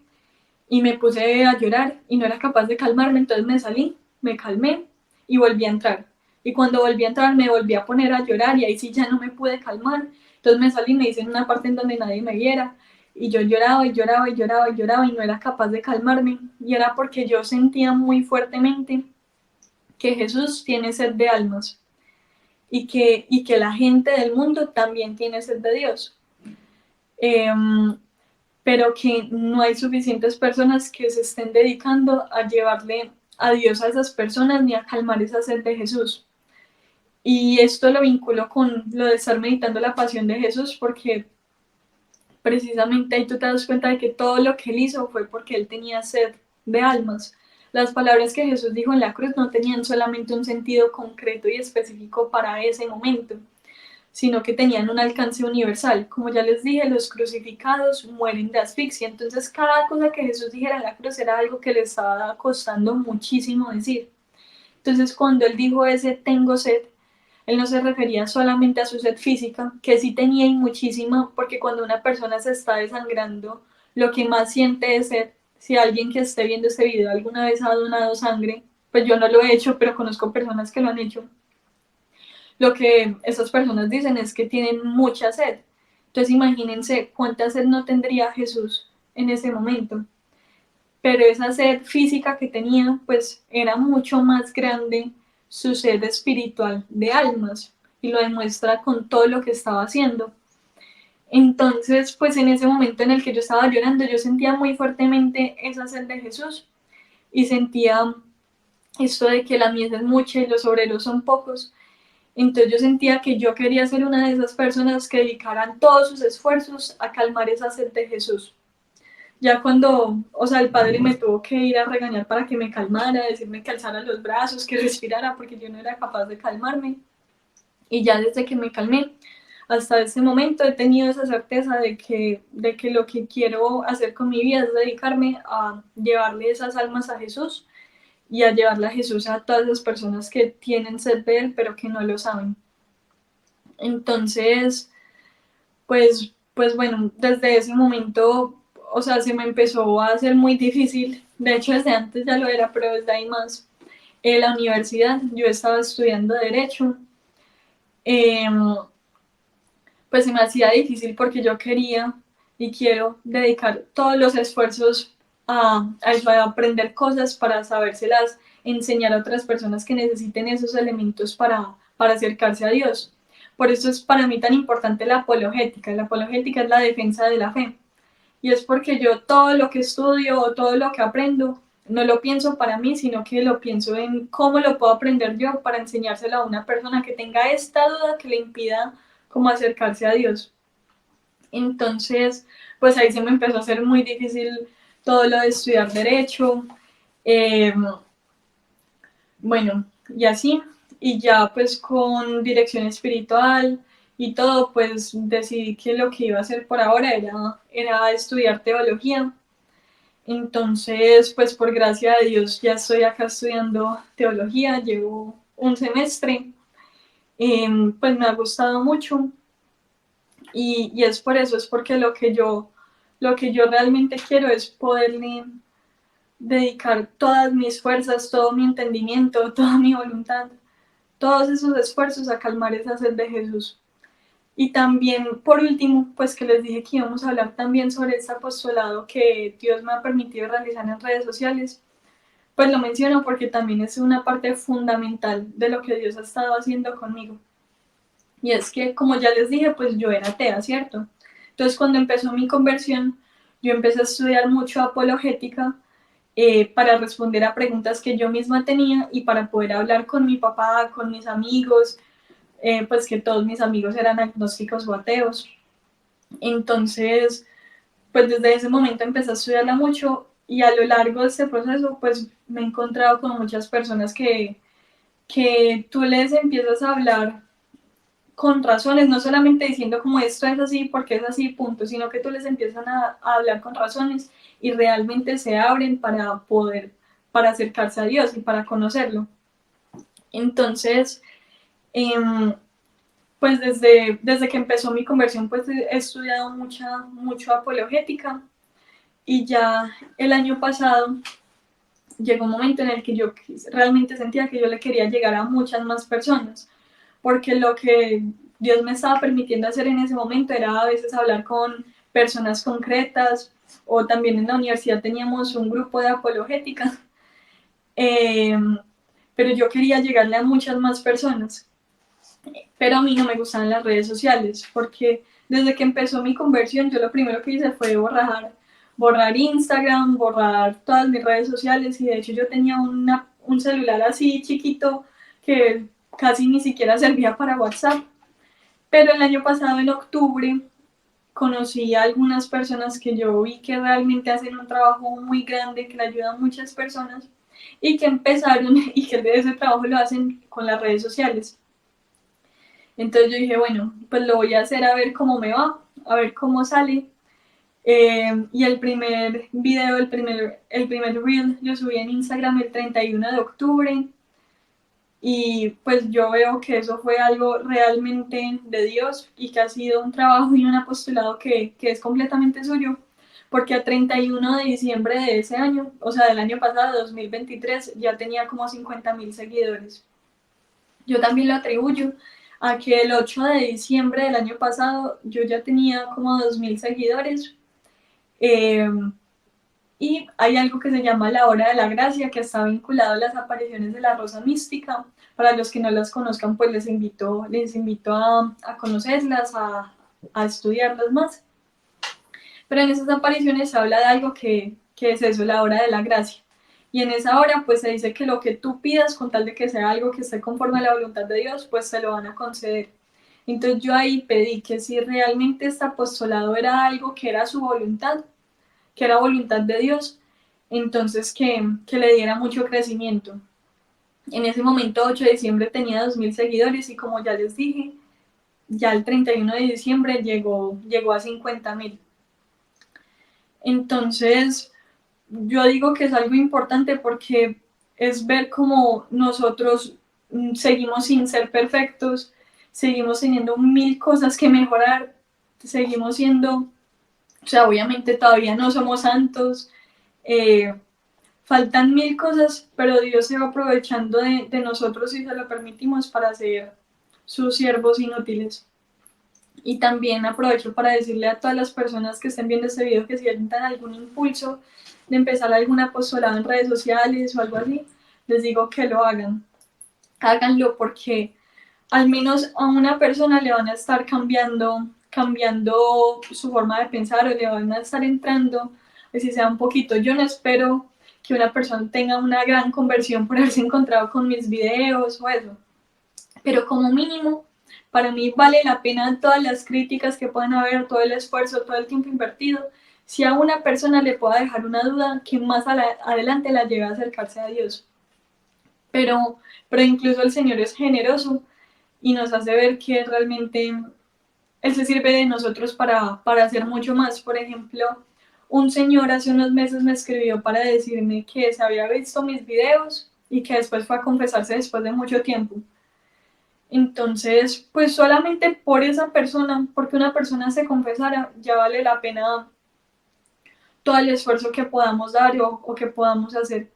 S1: y me puse a llorar y no era capaz de calmarme, entonces me salí, me calmé y volví a entrar. Y cuando volví a entrar me volví a poner a llorar y ahí sí ya no me pude calmar. Entonces me salí y me hice en una parte en donde nadie me viera, y yo lloraba y lloraba y lloraba y lloraba y no era capaz de calmarme. Y era porque yo sentía muy fuertemente que Jesús tiene sed de almas, y que la gente del mundo también tiene sed de Dios. Pero que no hay suficientes personas que se estén dedicando a llevarle a Dios a esas personas ni a calmar esa sed de Jesús. Y esto lo vinculo con lo de estar meditando la pasión de Jesús, porque precisamente ahí tú te das cuenta de que todo lo que Él hizo fue porque Él tenía sed de almas. Las palabras que Jesús dijo en la cruz no tenían solamente un sentido concreto y específico para ese momento, sino que tenían un alcance universal. Como ya les dije, los crucificados mueren de asfixia, entonces cada cosa que Jesús dijera en la cruz era algo que le estaba costando muchísimo decir. Entonces cuando Él dijo ese tengo sed, Él no se refería solamente a su sed física, que sí tenía y muchísima, porque cuando una persona se está desangrando, lo que más siente es sed. Si alguien que esté viendo este video alguna vez ha donado sangre, pues yo no lo he hecho, pero conozco personas que lo han hecho, lo que esas personas dicen es que tienen mucha sed. Entonces imagínense cuánta sed no tendría Jesús en ese momento. Pero esa sed física que tenía, pues era mucho más grande su sed espiritual de almas, y lo demuestra con todo lo que estaba haciendo. Entonces, pues en ese momento en el que yo estaba llorando, yo sentía muy fuertemente esa sed de Jesús, y sentía esto de que la mies es mucha y los obreros son pocos. Entonces yo sentía que yo quería ser una de esas personas que dedicaran todos sus esfuerzos a calmar esa sed de Jesús. Ya cuando, o sea, el padre me tuvo que ir a regañar para que me calmara, decirme que alzara los brazos, que respirara, porque yo no era capaz de calmarme. Y ya desde que me calmé, hasta ese momento he tenido esa certeza de que lo que quiero hacer con mi vida es dedicarme a llevarle esas almas a Jesús y a llevarle a Jesús a todas las personas que tienen sed de Él, pero que no lo saben. Entonces, pues bueno, desde ese momento, o sea, se me empezó a hacer muy difícil. De hecho, desde antes ya lo era, pero desde ahí más. En la universidad, yo estaba estudiando Derecho. Eh, pues se me hacía difícil porque yo quería y quiero dedicar todos los esfuerzos a eso, a aprender cosas para sabérselas enseñar a otras personas que necesiten esos elementos para acercarse a Dios. Por eso es para mí tan importante la apologética. La apologética es la defensa de la fe. Y es porque yo todo lo que estudio o todo lo que aprendo no lo pienso para mí, sino que lo pienso en cómo lo puedo aprender yo para enseñárselo a una persona que tenga esta duda que le impida como acercarse a Dios. Entonces, pues ahí se me empezó a hacer muy difícil todo lo de estudiar derecho. Eh, bueno, y así, y ya pues con dirección espiritual y todo, pues decidí que lo que iba a hacer por ahora era estudiar teología. Entonces, pues por gracia de Dios ya estoy acá estudiando teología, llevo un semestre, pues me ha gustado mucho y es por eso, es porque lo que yo realmente quiero es poderle dedicar todas mis fuerzas, todo mi entendimiento, toda mi voluntad, todos esos esfuerzos a calmar esa sed de Jesús. Y también, por último, pues que les dije que íbamos a hablar también sobre este apostolado que Dios me ha permitido realizar en redes sociales. Pues lo menciono porque también es una parte fundamental de lo que Dios ha estado haciendo conmigo. Y es que, como ya les dije, pues yo era atea, ¿cierto? Entonces, cuando empezó mi conversión, yo empecé a estudiar mucho apologética para responder a preguntas que yo misma tenía y para poder hablar con mi papá, con mis amigos, pues que todos mis amigos eran agnósticos o ateos. Entonces, pues desde ese momento empecé a estudiarla mucho y a lo largo de este proceso, pues me he encontrado con muchas personas que tú les empiezas a hablar con razones, no solamente diciendo como esto es así porque es así, punto, sino que tú les empiezan a hablar con razones y realmente se abren para acercarse a Dios y para conocerlo. Entonces, eh, pues desde que empezó mi conversión, pues he estudiado mucho apologética y ya el año pasado llegó un momento en el que yo realmente sentía que yo le quería llegar a muchas más personas, porque lo que Dios me estaba permitiendo hacer en ese momento era a veces hablar con personas concretas, o también en la universidad teníamos un grupo de apologética, eh, pero yo quería llegarle a muchas más personas, pero a mí no me gustaban las redes sociales, porque desde que empezó mi conversión, yo lo primero que hice fue borrar Instagram, borrar todas mis redes sociales, y de hecho yo tenía un celular así chiquito que casi ni siquiera servía para WhatsApp. Pero el año pasado, en octubre, conocí a algunas personas que yo vi que realmente hacen un trabajo muy grande, que le ayudan a muchas personas y que empezaron y que de ese trabajo lo hacen con las redes sociales. Entonces yo dije, bueno, pues lo voy a hacer a ver cómo me va, a ver cómo sale. Y el primer video, el primer reel, lo subí en Instagram el 31 de octubre. Y pues yo veo que eso fue algo realmente de Dios y que ha sido un trabajo y un apostolado que es completamente suyo, porque a 31 de diciembre de ese año, o sea, del año pasado, 2023, ya tenía como 50.000 seguidores. Yo también lo atribuyo a que el 8 de diciembre del año pasado yo ya tenía como 2.000 seguidores. Eh, y hay algo que se llama la hora de la gracia, que está vinculado a las apariciones de la Rosa Mística. Para los que no las conozcan, pues les invito a conocerlas, a estudiarlas más. Pero en esas apariciones se habla de algo que es eso, la hora de la gracia. Y en esa hora pues se dice que lo que tú pidas, con tal de que sea algo que esté conforme a la voluntad de Dios, pues te lo van a conceder. Entonces yo ahí pedí que si realmente este apostolado era algo que era su voluntad, que era voluntad de Dios, entonces que le diera mucho crecimiento. En ese momento, 8 de diciembre, tenía 2.000 seguidores y como ya les dije, ya el 31 de diciembre llegó a 50.000. Entonces, yo digo que es algo importante porque es ver cómo nosotros seguimos sin ser perfectos, seguimos teniendo mil cosas que mejorar, seguimos siendo, o sea, obviamente todavía no somos santos, eh, faltan mil cosas, pero Dios se va aprovechando de nosotros si se lo permitimos para ser sus siervos inútiles. Y también aprovecho para decirle a todas las personas que estén viendo este video que si sientan algún impulso de empezar algún apostolado en redes sociales o algo así, les digo que lo hagan. Háganlo porque al menos a una persona le van a estar cambiando su forma de pensar o le van a estar entrando, así sea un poquito. Yo no espero que una persona tenga una gran conversión por haberse encontrado con mis videos o eso, pero como mínimo, para mí vale la pena todas las críticas que puedan haber, todo el esfuerzo, todo el tiempo invertido. Si a una persona le pueda dejar una duda, que más adelante la lleve a acercarse a Dios. Pero, pero incluso el Señor es generoso y nos hace ver que realmente Él se sirve de nosotros para hacer mucho más. Por ejemplo, un señor hace unos meses me escribió para decirme que se había visto mis videos y que después fue a confesarse después de mucho tiempo. Entonces, pues solamente por esa persona, porque una persona se confesara, ya vale la pena todo el esfuerzo que podamos dar o que podamos hacer.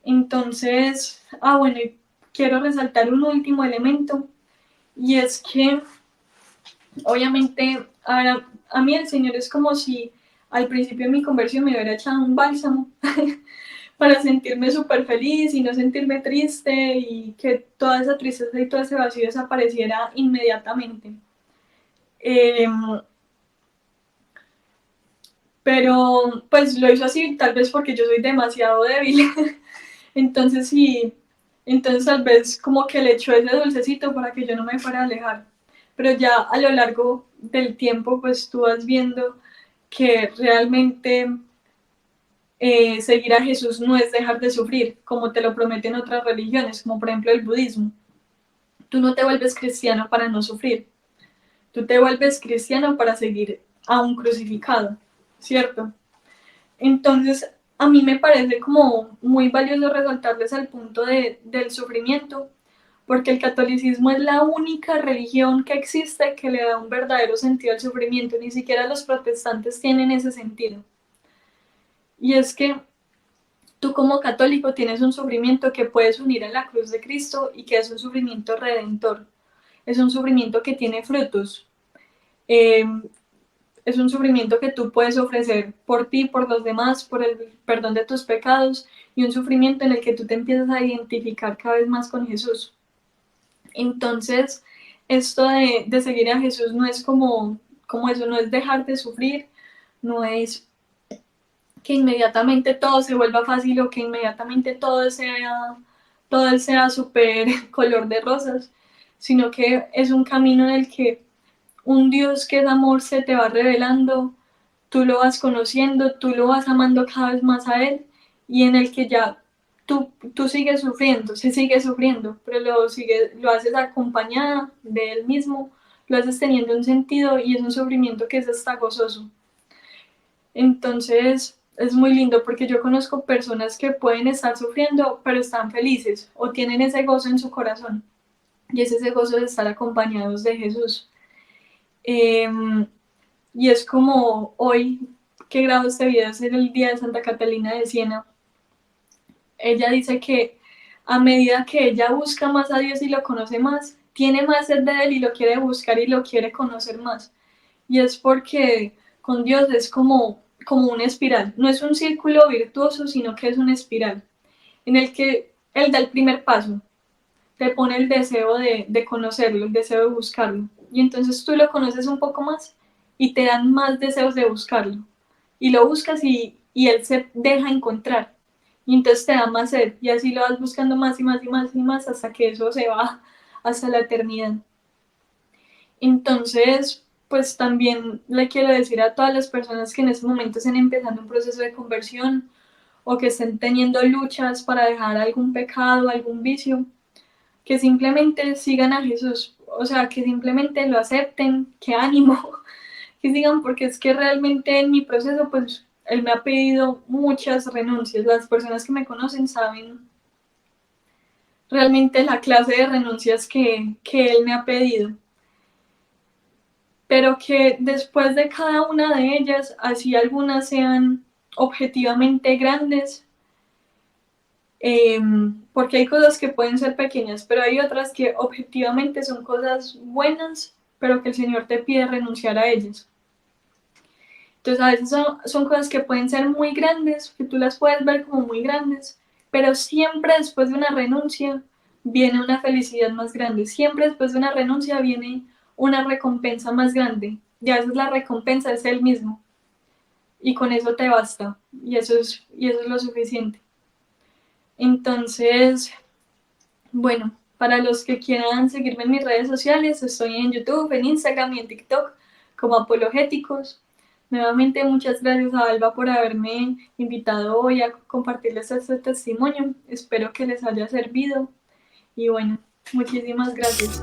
S1: Entonces, bueno, y quiero resaltar un último elemento, y es que obviamente a mí el Señor es como si al principio de mi conversión me hubiera echado un bálsamo para sentirme súper feliz y no sentirme triste y que toda esa tristeza y todo ese vacío desapareciera inmediatamente. Eh, pero pues lo hizo así tal vez porque yo soy demasiado débil. Entonces sí, entonces tal vez como que le echó ese dulcecito para que yo no me fuera a alejar. Pero ya a lo largo del tiempo pues tú vas viendo que realmente seguir a Jesús no es dejar de sufrir, como te lo prometen otras religiones, como por ejemplo el budismo. Tú no te vuelves cristiano para no sufrir, tú te vuelves cristiano para seguir a un crucificado, ¿cierto? Entonces, a mí me parece como muy valioso resaltarles el punto del sufrimiento, porque el catolicismo es la única religión que existe que le da un verdadero sentido al sufrimiento, ni siquiera los protestantes tienen ese sentido. Y es que tú como católico tienes un sufrimiento que puedes unir en la cruz de Cristo y que es un sufrimiento redentor, es un sufrimiento que tiene frutos. Eh, es un sufrimiento que tú puedes ofrecer por ti, por los demás, por el perdón de tus pecados y un sufrimiento en el que tú te empiezas a identificar cada vez más con Jesús. Entonces, esto de seguir a Jesús no es como eso, no es dejar de sufrir, no es que inmediatamente todo se vuelva fácil o que inmediatamente todo sea súper color de rosas, sino que es un camino en el que un Dios que es amor se te va revelando, tú lo vas conociendo, tú lo vas amando cada vez más a Él y en el que ya tú sigues sufriendo, se sigue sufriendo, pero lo haces acompañada de Él mismo, lo haces teniendo un sentido y es un sufrimiento que es hasta gozoso. Entonces es muy lindo porque yo conozco personas que pueden estar sufriendo pero están felices o tienen ese gozo en su corazón y es ese gozo de estar acompañados de Jesús. Eh, y es como hoy que grabo este video, es el día de Santa Catalina de Siena. Ella dice que a medida que ella busca más a Dios y lo conoce más, tiene más sed de Él y lo quiere buscar y lo quiere conocer más. Y es porque con Dios es como una espiral. No es un círculo virtuoso, sino que es una espiral en el que Él da el primer paso, te pone el deseo de conocerlo, el deseo de buscarlo. Y entonces tú lo conoces un poco más y te dan más deseos de buscarlo. Y lo buscas y Él se deja encontrar. y entonces te da más sed y así lo vas buscando más y más y más y más hasta que eso se va hasta la eternidad. Entonces, pues también le quiero decir a todas las personas que en este momento estén empezando un proceso de conversión o que estén teniendo luchas para dejar algún pecado, algún vicio, que simplemente sigan a Jesús, o sea, que simplemente lo acepten, que ánimo, que sigan, porque es que realmente en mi proceso, pues, Él me ha pedido muchas renuncias. Las personas que me conocen saben realmente la clase de renuncias que Él me ha pedido, pero que después de cada una de ellas, así algunas sean objetivamente grandes, porque hay cosas que pueden ser pequeñas, pero hay otras que objetivamente son cosas buenas, pero que el Señor te pide renunciar a ellas. Entonces a veces son cosas que pueden ser muy grandes, que tú las puedes ver como muy grandes, pero siempre después de una renuncia viene una felicidad más grande, siempre después de una renuncia viene una recompensa más grande, y a veces la recompensa es Él mismo, y con eso te basta, y eso es lo suficiente. Entonces, bueno, para los que quieran seguirme en mis redes sociales, estoy en YouTube, en Instagram y en TikTok como Apologéticos. Nuevamente, muchas gracias a Alba por haberme invitado hoy a compartirles este testimonio. Espero que les haya servido y bueno, muchísimas gracias.